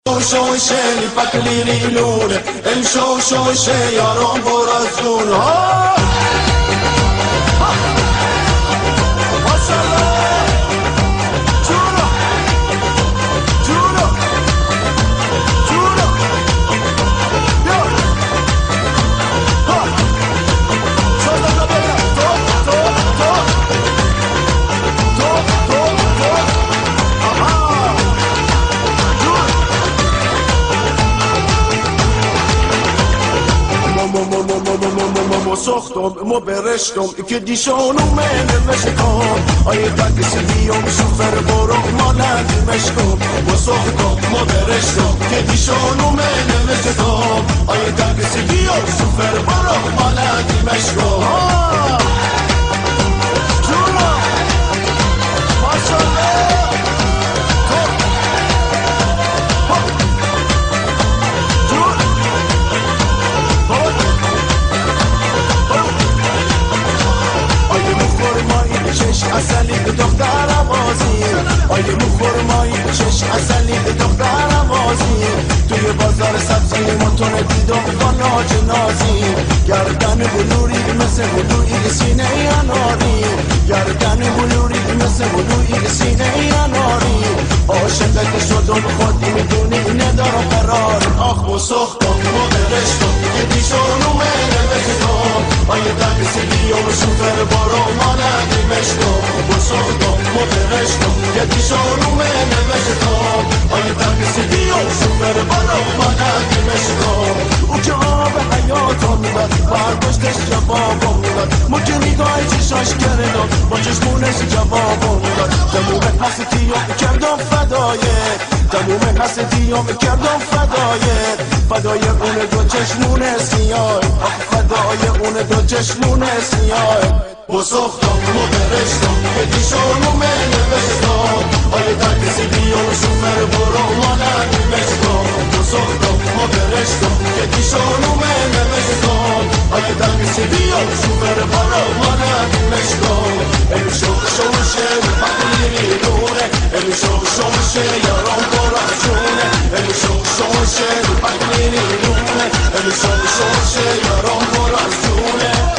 شوشه پکلیری لونه امشو شوشه یارم پر از جون ها ساختم ما برشتم که دیشانو من مشکم آیه تاکسی بیام شوفر برو مالندی مشکم ما ساختم ما برشتم که دیشانو من مشکم آیه تاکسی بیام شوفر برو مالندی مشکم جونا ماشالله اصلی به دخترم بازی آیه مخورمایی چش اصلی به دخترم بازی توی بازار سبزی موتور دیدم با ناج نازی گردن بلوری مثل بلوری سینه اناری گردن بلوری مثل بلوری سینه اناری عاشقت شدم خودی میدونی ندارم قرار آخ و سختم و برشتم که دیشانو منه بخیدم آیه دقیسی بیام شوفر بارو مالندی مشکم و سختم و برشتم که دیشانو منه بخیدم آیه دقیسی بیام شوفر بارو مالندی مشکم او که آب حیاتم میداد برداشتش جوابم میداد ما که نگاه چشاش کردم با چشمونش جوابم میداد تموم حسیتیام کردم فدایه تموم حسیتیام کردم فدای اون دو چشمون سیاه فدای اون دو چشمون سیاه و سختم و برشتم که دیشانو من نوشتم آیه تاکسی بیام شوفر برو مالندی مشکم و سختم و برشتم که دیشانو من نوشتم آیه تاکسی بیام شوفر برو مالندی مشکم امشو شوشه پکلیری لونه امشو شوشه یارم پر از جونه امشو شوشه پکلیری لونه امشو شوشه یارم پر از جونه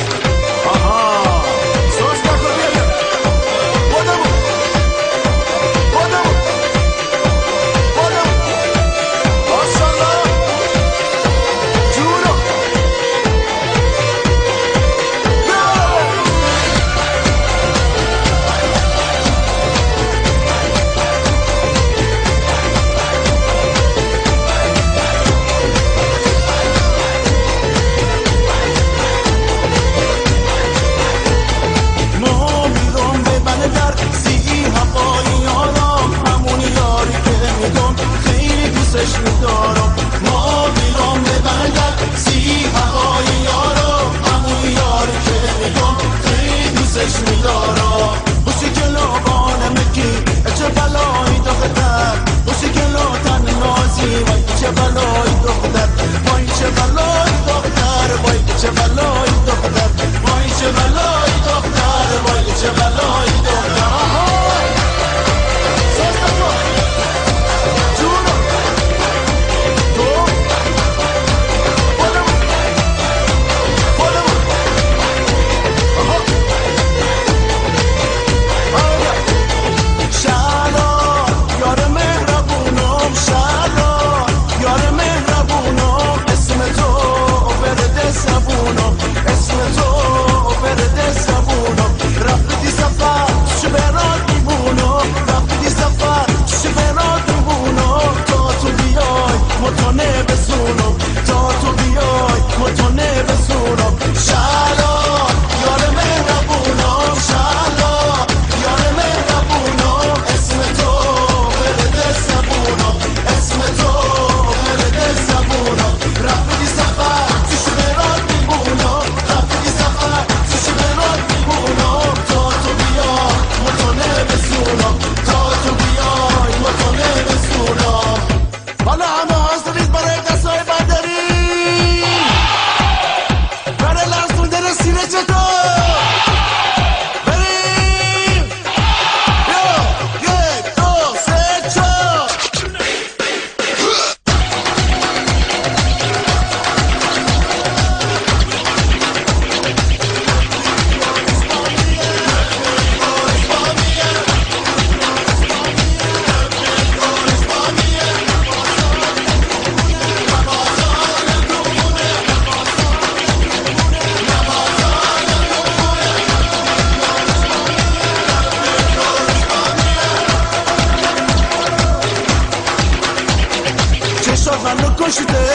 چشات منو کشیده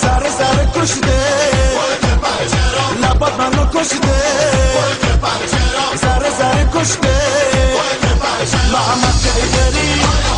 سر سر کشیده لبات منو کشیده سر سر کشیده محمد که بری